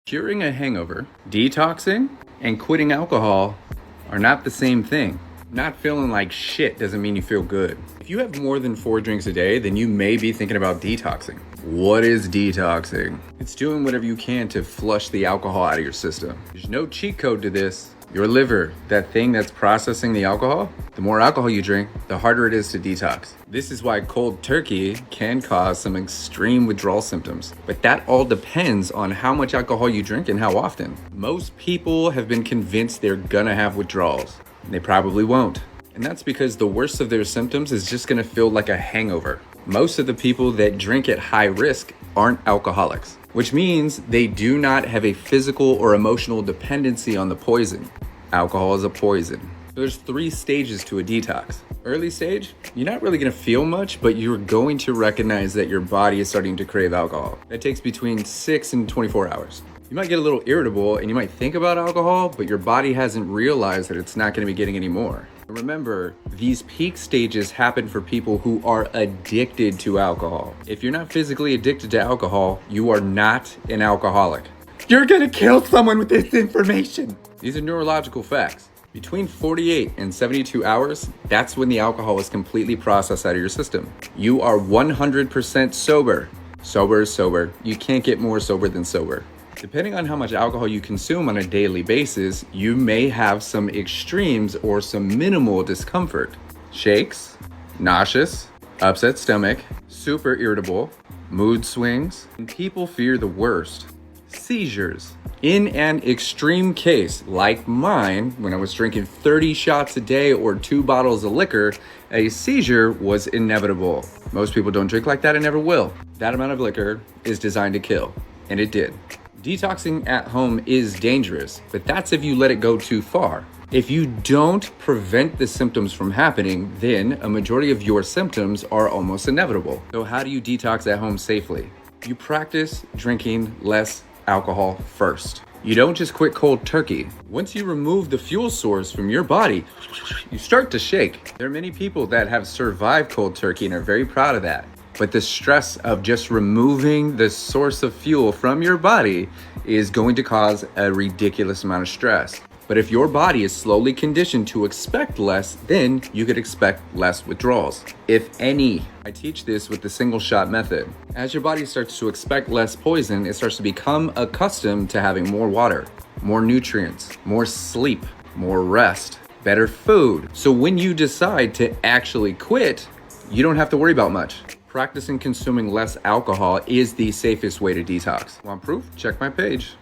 Curing a hangover, detoxing, and quitting alcohol are not the same thing. Not feeling like shit doesn't mean you feel good. If you have more than 4 drinks a day, then you may be thinking about detoxing. What is detoxing? It's doing whatever you can to flush the alcohol out of your system. There's no cheat code to this. Your liver, that thing that's processing the alcohol, the more alcohol you drink, the harder it is to detox. This is why cold turkey can cause some extreme withdrawal symptoms. But that all depends on how much alcohol you drink and how often. Most people have been convinced they're gonna have withdrawals. They probably won't. And that's because the worst of their symptoms is just gonna feel like a hangover. Most of the people that drink at high risk aren't alcoholics, which means they do not have a physical or emotional dependency on the poison. Alcohol is a poison. There's 3 stages to a detox. Early stage, you're not really gonna feel much, but you're going to recognize that your body is starting to crave alcohol. That takes between 6 and 24 hours. You might get a little irritable and you might think about alcohol, but your body hasn't realized that it's not gonna be getting any more. Remember, these peak stages happen for people who are addicted to alcohol. If you're not physically addicted to alcohol, you are not an alcoholic. You're gonna kill someone with this information. These are neurological facts. Between 48 and 72 hours, that's when the alcohol is completely processed out of your system. You are 100% sober. Sober is sober. You can't get more sober than sober. Depending on how much alcohol you consume on a daily basis, you may have some extremes or some minimal discomfort. Shakes, nauseous, upset stomach, super irritable, mood swings, and people fear the worst, seizures. In an extreme case like mine, when I was drinking 30 shots a day or 2 bottles of liquor, a seizure was inevitable. Most people don't drink like that and never will. That amount of liquor is designed to kill, and it did. Detoxing at home is dangerous, but that's if you let it go too far. If you don't prevent the symptoms from happening, then a majority of your symptoms are almost inevitable. So how do you detox at home safely? You practice drinking less alcohol first. You don't just quit cold turkey. Once you remove the fuel source from your body, you start to shake. There are many people that have survived cold turkey and are very proud of that. But the stress of just removing the source of fuel from your body is going to cause a ridiculous amount of stress. But if your body is slowly conditioned to expect less, then you could expect less withdrawals, if any. I teach this with the single shot method. As your body starts to expect less poison, it starts to become accustomed to having more water, more nutrients, more sleep, more rest, better food. So when you decide to actually quit, you don't have to worry about much. Practicing consuming less alcohol is the safest way to detox. Want proof? Check my page.